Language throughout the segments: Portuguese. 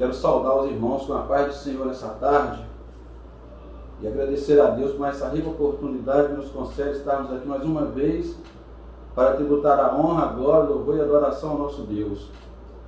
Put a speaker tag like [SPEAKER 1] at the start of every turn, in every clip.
[SPEAKER 1] Quero saudar os irmãos com a paz do Senhor nessa tarde e agradecer a Deus por essa rica oportunidade que nos concede estarmos aqui mais uma vez para tributar a honra, a glória, o louvor e a adoração ao nosso Deus.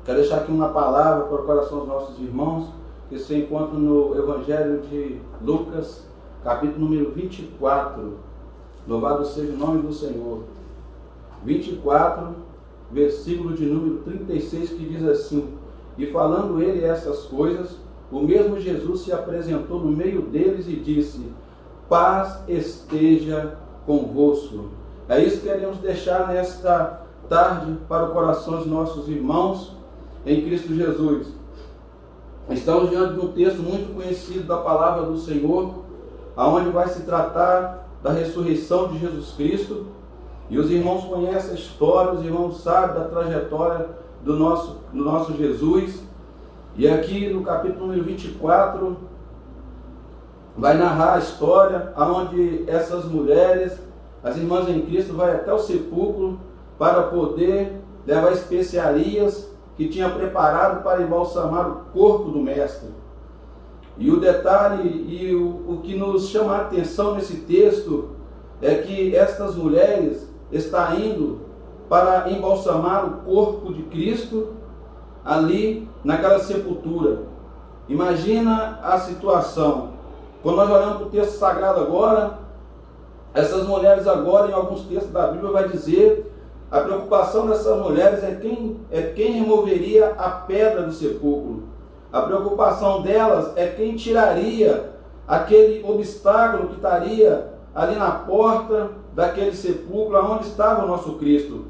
[SPEAKER 1] Quero deixar aqui uma palavra para o coração dos nossos irmãos que se encontra no Evangelho de Lucas, capítulo número 24. Louvado seja o nome do Senhor. 24, versículo de número 36, que diz assim: E falando ele essas coisas, o mesmo Jesus se apresentou no meio deles e disse: Paz esteja convosco. É isso que queremos deixar nesta tarde para o coração dos nossos irmãos em Cristo Jesus. Estamos diante de um texto muito conhecido da palavra do Senhor, aonde vai se tratar da ressurreição de Jesus Cristo. E os irmãos conhecem a história, os irmãos sabem da trajetória do nosso Jesus. E aqui no capítulo número 24, vai narrar a história onde essas mulheres, as irmãs em Cristo, vai até o sepulcro para poder levar especiarias que tinha preparado para embalsamar o corpo do Mestre. E o detalhe e o que nos chama a atenção nesse texto é que estas mulheres estão indo para embalsamar o corpo de Cristo ali naquela sepultura. Imagina a situação. Quando nós olhamos para o texto sagrado agora, essas mulheres agora, em alguns textos da Bíblia, vai dizer, a preocupação dessas mulheres é quem removeria a pedra do sepulcro. A preocupação delas é quem tiraria aquele obstáculo que estaria ali na porta daquele sepulcro onde estava o nosso Cristo.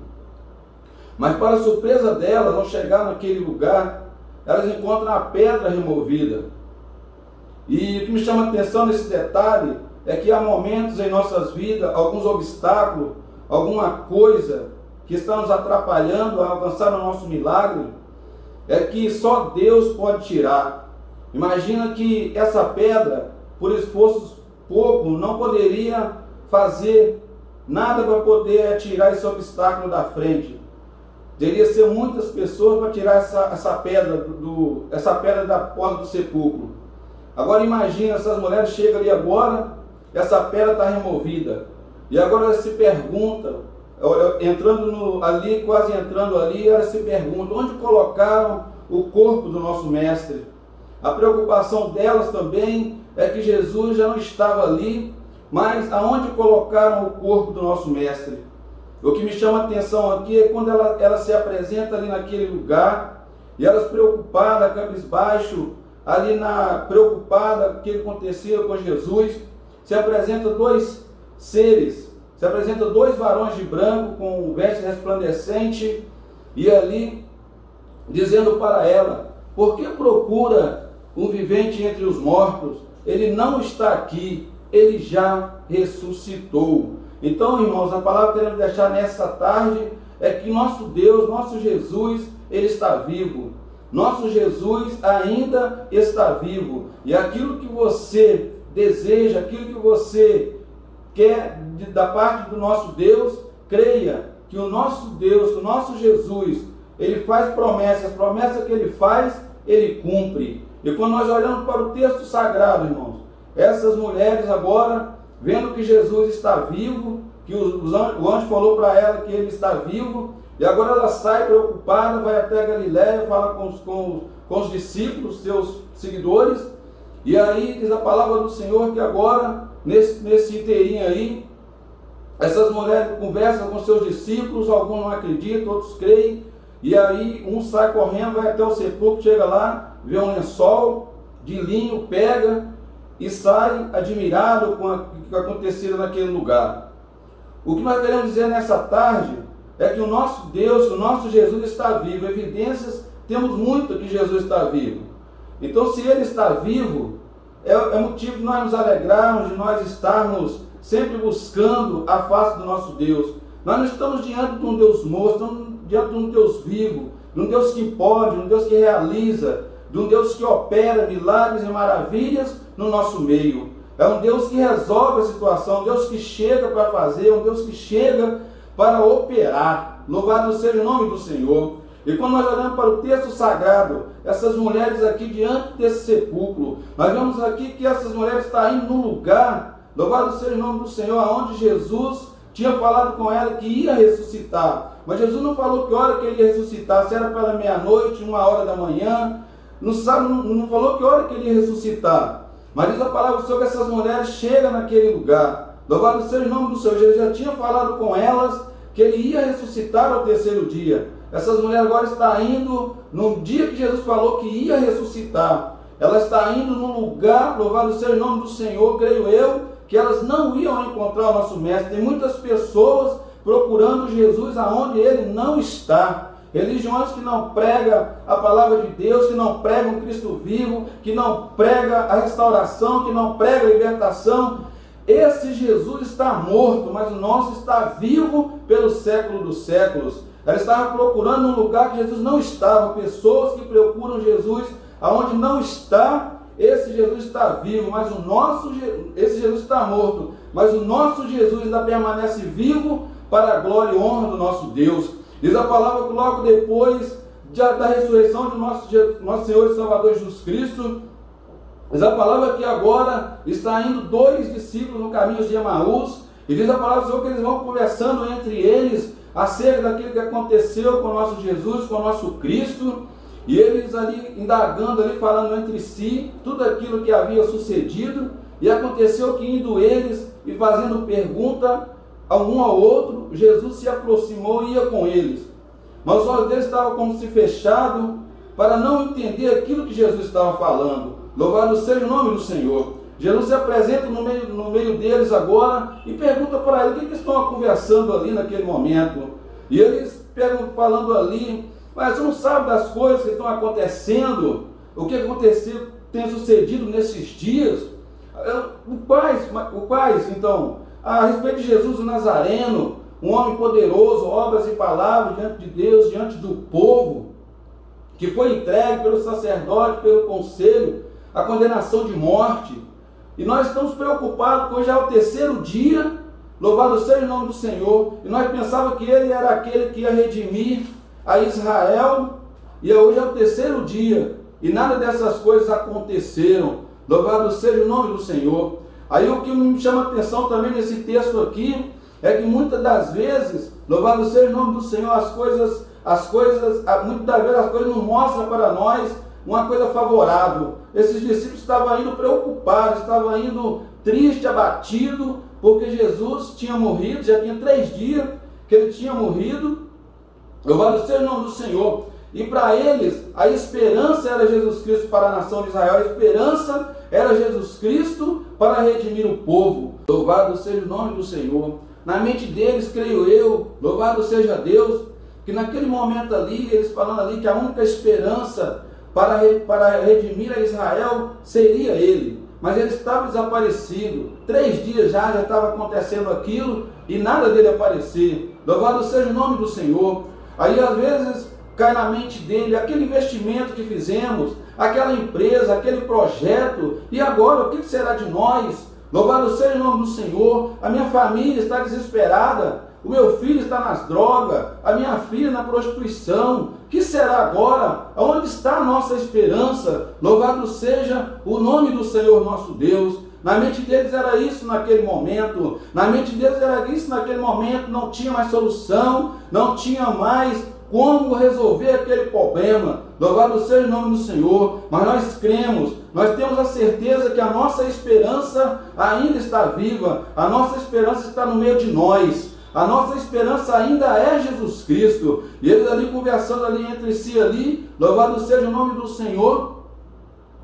[SPEAKER 1] Mas para a surpresa delas, ao chegar naquele lugar, elas encontram a pedra removida. E o que me chama a atenção nesse detalhe é que há momentos em nossas vidas, alguns obstáculos, alguma coisa que está nos atrapalhando a alcançar o nosso milagre, é que só Deus pode tirar. Imagina que essa pedra, por esforços pouco, não poderia fazer nada para poder tirar esse obstáculo da frente. Teria que ser muitas pessoas para tirar essa pedra da porta do sepulcro. Agora imagina, essas mulheres chegam ali agora, essa pedra está removida. E agora elas se perguntam, quase entrando ali, elas se perguntam, onde colocaram o corpo do nosso Mestre? A preocupação delas também é que Jesus já não estava ali, mas aonde colocaram o corpo do nosso Mestre? O que me chama a atenção aqui é quando ela se apresenta ali naquele lugar, e elas preocupadas, cabisbaixo, preocupada com o que acontecia com Jesus, se apresentam dois seres, se apresentam dois varões de branco com veste resplandecente, e ali dizendo para ela: por que procura um vivente entre os mortos? Ele não está aqui, ele já ressuscitou. Então, irmãos, a palavra que queremos deixar nessa tarde é que nosso Deus, nosso Jesus, ele está vivo. Nosso Jesus ainda está vivo. E aquilo que você deseja, aquilo que você quer da parte do nosso Deus, creia que o nosso Deus, o nosso Jesus, ele faz promessas, as promessas que ele faz, ele cumpre. E quando nós olhamos para o texto sagrado, irmãos, essas mulheres agora, vendo que Jesus está vivo, que o anjo falou para ela que ele está vivo, e agora ela sai preocupada, vai até Galiléia, fala com os discípulos, seus seguidores, e aí diz a palavra do Senhor que agora, nesse inteirinho aí, essas mulheres conversam com seus discípulos, alguns não acreditam, outros creem, e aí um sai correndo, vai até o sepulcro, chega lá, vê um lençol de linho, pega e sai admirado com o que aconteceu naquele lugar. O que nós queremos dizer nessa tarde é que o nosso Deus, o nosso Jesus está vivo. Evidências, temos muito que Jesus está vivo. Então, se ele está vivo, é motivo de nós nos alegrarmos, de nós estarmos sempre buscando a face do nosso Deus. Nós não estamos diante de um Deus morto, estamos diante de um Deus vivo, de um Deus que pode, de um Deus que realiza, de um Deus que opera milagres e maravilhas no nosso meio. É um Deus que resolve a situação, um Deus que chega para fazer, um Deus que chega para operar. Louvado seja o nome do Senhor. E quando nós olhamos para o texto sagrado, essas mulheres aqui diante desse sepulcro, nós vemos aqui que essas mulheres estão indo num lugar, louvado seja o nome do Senhor, aonde Jesus tinha falado com ela que ia ressuscitar. Mas Jesus não falou que hora que ele ia ressuscitar, se era pela meia-noite, 1h da manhã, não falou que hora que ele ia ressuscitar. Mas diz a palavra do Senhor que essas mulheres chegam naquele lugar. Louvado seja o nome do Senhor. Jesus já tinha falado com elas que ele ia ressuscitar ao terceiro dia. Essas mulheres agora estão indo no dia que Jesus falou que ia ressuscitar. Ela está indo num lugar, louvado seja o nome do Senhor, creio eu, que elas não iam encontrar o nosso mestre. Tem muitas pessoas procurando Jesus aonde ele não está. Religiões que não pregam a palavra de Deus, que não pregam Cristo vivo, que não pregam a restauração, que não pregam a libertação. Esse Jesus está morto, mas o nosso está vivo pelo século dos séculos. Ela estava procurando um lugar que Jesus não estava. Pessoas que procuram Jesus aonde não está. Esse Jesus está vivo, mas esse Jesus está morto, mas o nosso Jesus ainda permanece vivo para a glória e honra do nosso Deus. Diz a palavra que logo depois da ressurreição de nosso Senhor e Salvador Jesus Cristo, diz a palavra que agora está indo 2 discípulos no caminho de Emaús, e diz a palavra do Senhor que eles vão conversando entre eles acerca daquilo que aconteceu com o nosso Jesus, com o nosso Cristo, e eles ali indagando, ali falando entre si, tudo aquilo que havia sucedido, e aconteceu que indo eles e fazendo pergunta um ao outro, Jesus se aproximou e ia com eles. Mas os olhos deles estavam como se fechados para não entender aquilo que Jesus estava falando. Louvado seja o nome do Senhor. Jesus se apresenta no meio deles agora e pergunta para eles o que eles estão conversando ali naquele momento. E eles pegam falando ali, mas você não sabe das coisas que estão acontecendo, o que aconteceu, tem sucedido nesses dias. O quais, então, a respeito de Jesus o Nazareno, um homem poderoso, obras e palavras diante de Deus, diante do povo, que foi entregue pelo sacerdote, pelo conselho, a condenação de morte. E nós estamos preocupados, porque hoje é o terceiro dia, louvado seja o nome do Senhor, e nós pensávamos que ele era aquele que ia redimir a Israel, e hoje é o terceiro dia, e nada dessas coisas aconteceram. Louvado seja o nome do Senhor. Aí o que me chama a atenção também nesse texto aqui, é que muitas das vezes, louvado seja o nome do Senhor, muitas das vezes as coisas não mostram para nós uma coisa favorável. Esses discípulos estavam indo preocupados, estavam indo triste, abatido, porque Jesus tinha morrido, já tinha 3 dias que ele tinha morrido. Louvado seja o nome do Senhor. E para eles, a esperança era Jesus Cristo para a nação de Israel, a esperança era Jesus Cristo para redimir o povo. Louvado seja o nome do Senhor. Na mente deles, creio eu, louvado seja Deus, que naquele momento ali, eles falando ali que a única esperança para redimir a Israel seria ele. Mas ele estava desaparecido. 3 dias já estava acontecendo aquilo e nada dele aparecer. Louvado seja o nome do Senhor. Aí às vezes cai na mente dele aquele investimento que fizemos, aquela empresa, aquele projeto, e agora o que será de nós? Louvado seja o nome do Senhor. A minha família está desesperada, o meu filho está nas drogas, a minha filha na prostituição. O que será agora? Onde está a nossa esperança? Louvado seja o nome do Senhor nosso Deus. Na mente deles era isso naquele momento. Na mente deles era isso naquele momento. Não tinha mais solução, não tinha mais como resolver aquele problema. Louvado seja o nome do Senhor. Mas nós cremos, nós temos a certeza que a nossa esperança ainda está viva. A nossa esperança está no meio de nós. A nossa esperança ainda é Jesus Cristo. E eles ali conversando ali entre si ali, louvado seja o nome do Senhor.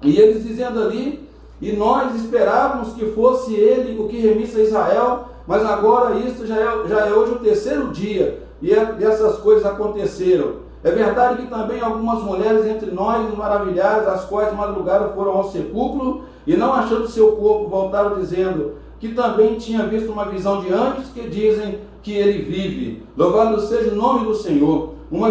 [SPEAKER 1] E eles dizendo ali, e nós esperávamos que fosse ele o que remisse a Israel, mas agora isso já é hoje o terceiro dia, e essas coisas aconteceram. É verdade que também algumas mulheres entre nós nos maravilharam, as quais de madrugada foram ao sepulcro, e não achando seu corpo, voltaram dizendo que também tinha visto uma visão de anjos que dizem que ele vive. Louvado seja o nome do Senhor. Uma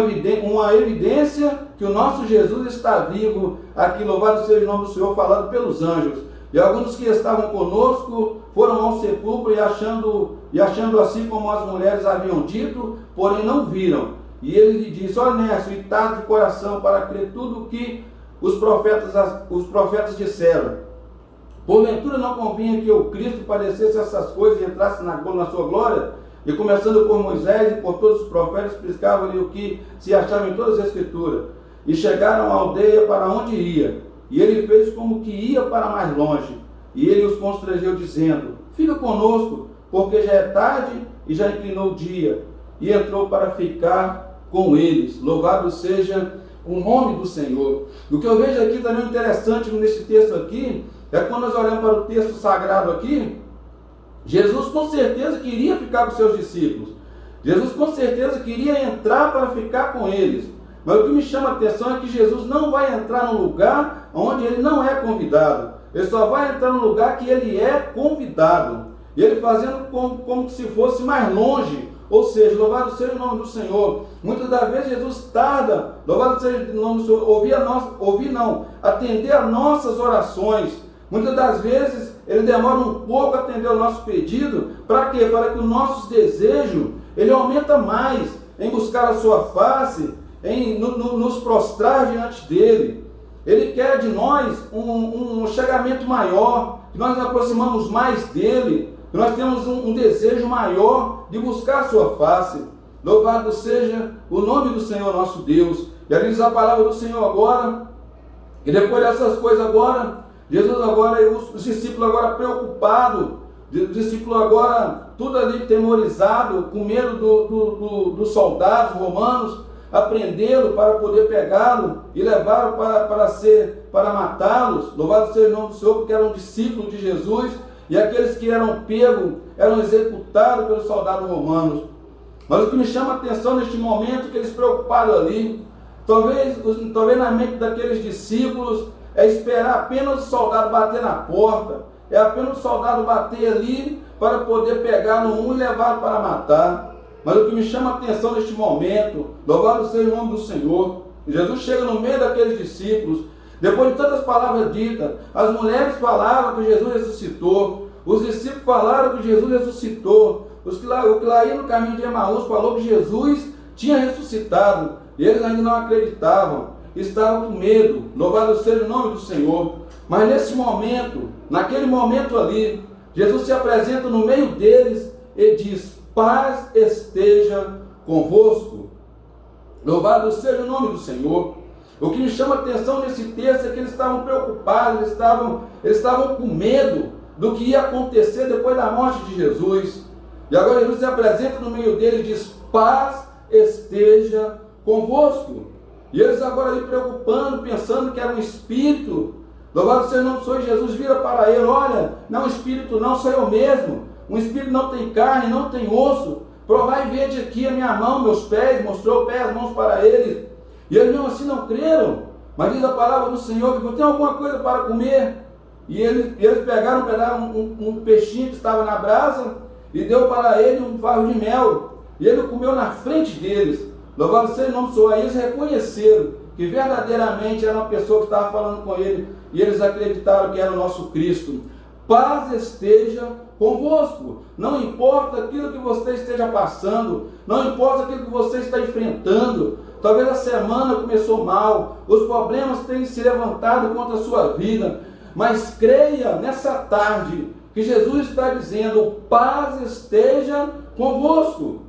[SPEAKER 1] evidência que o nosso Jesus está vivo. Aqui, louvado seja o nome do Senhor, falado pelos anjos. E alguns que estavam conosco foram ao sepulcro e achando assim como as mulheres haviam dito, porém não viram. E ele lhe disse: honesto e tardo de coração para crer tudo o que os profetas disseram. Porventura não convinha que o Cristo padecesse essas coisas e entrasse na sua glória? E começando por Moisés e por todos os profetas, explicavam-lhe o que se achava em todas as Escrituras. E chegaram à aldeia para onde ia. E ele fez como que ia para mais longe. E ele os constrangeu, dizendo: fica conosco, porque já é tarde e já inclinou o dia. E entrou para ficar com eles. Louvado seja o nome do Senhor. O que eu vejo aqui também interessante nesse texto aqui, é quando nós olhamos para o texto sagrado aqui, Jesus com certeza queria ficar com seus discípulos. Jesus com certeza queria entrar para ficar com eles. Mas o que me chama a atenção é que Jesus não vai entrar num lugar onde ele não é convidado. Ele só vai entrar num lugar que ele é convidado. E ele fazendo como se fosse mais longe. Ou seja, louvado seja o nome do Senhor. Muitas das vezes Jesus tarda, louvado seja o nome do Senhor, atender a nossas orações. Muitas das vezes ele demora um pouco a atender o nosso pedido. Para quê? Para que o nosso desejo, ele aumenta mais em buscar a sua face, em nos prostrar diante dele. Ele quer de nós um chegamento maior, que nós nos aproximamos mais dele, que nós temos um desejo maior de buscar a sua face. Louvado seja o nome do Senhor nosso Deus. E ali diz a palavra do Senhor agora, e depois dessas coisas agora, Jesus agora, e os discípulos agora preocupados, os discípulos agora tudo ali temorizado, com medo dos soldados romanos, aprendê-lo para poder pegá-lo e levá-lo para matá-los. Louvado seja o nome do Senhor, porque eram discípulos de Jesus, e aqueles que eram pegos eram executados pelos soldados romanos. Mas o que me chama a atenção neste momento, que eles preocuparam ali, talvez na mente daqueles discípulos, é esperar apenas o soldado bater na porta, é apenas o soldado bater ali para poder pegar no um e levá-lo para matar. Mas o que me chama a atenção neste momento, louvado seja o nome do Senhor, Jesus chega no meio daqueles discípulos, depois de tantas palavras ditas, as mulheres falaram que Jesus ressuscitou, os discípulos falaram que Jesus ressuscitou, o que lá ia no caminho de Emaús falou que Jesus tinha ressuscitado, e eles ainda não acreditavam, estavam com medo. Louvado seja o nome do Senhor. Mas nesse momento, naquele momento ali, Jesus se apresenta no meio deles e diz: paz esteja convosco. Louvado seja o nome do Senhor. O que me chama a atenção nesse texto é que eles estavam preocupados, eles estavam com medo do que ia acontecer depois da morte de Jesus. E agora Jesus se apresenta no meio deles e diz: paz esteja convosco. E eles agora ali preocupando, pensando que era um espírito. Louvado seja o nome do Senhor. Jesus vira para ele: olha, não é um espírito não, sou eu mesmo. Um espírito não tem carne, não tem osso. Provai e vede aqui a minha mão, meus pés. Mostrou o pé, as mãos para eles. E eles mesmo assim não creram. Mas diz a palavra do Senhor que tem alguma coisa para comer. E eles pegaram um peixinho que estava na brasa e deu para ele um favo de mel. E ele comeu na frente deles. Louvado seja o nome do Senhor. Aí eles reconheceram que verdadeiramente era uma pessoa que estava falando com ele. E eles acreditaram que era o nosso Cristo. Paz esteja convosco. Não importa aquilo que você esteja passando, não importa aquilo que você está enfrentando. Talvez a semana começou mal, os problemas têm se levantado contra a sua vida, mas creia nessa tarde que Jesus está dizendo: paz esteja convosco.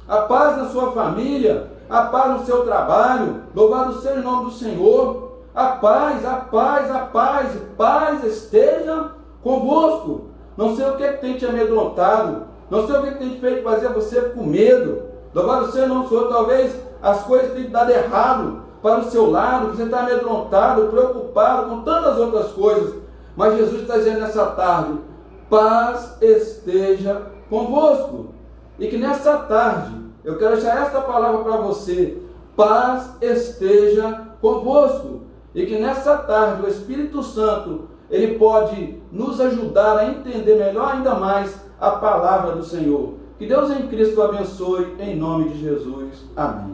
[SPEAKER 1] A paz na sua família, a paz no seu trabalho. Louvado seja o nome do Senhor. A paz esteja convosco. Não sei o que tem te amedrontado, não sei o que tem feito fazer você com medo. Louvado seja o nome do Senhor. Talvez as coisas tenham dado errado para o seu lado, você está amedrontado, preocupado com tantas outras coisas. Mas Jesus está dizendo nessa tarde: paz esteja convosco. E que nessa tarde, eu quero deixar esta palavra para você: paz esteja convosco. E que nessa tarde o Espírito Santo, ele pode nos ajudar a entender melhor ainda mais a palavra do Senhor. Que Deus em Cristo abençoe, em nome de Jesus. Amém.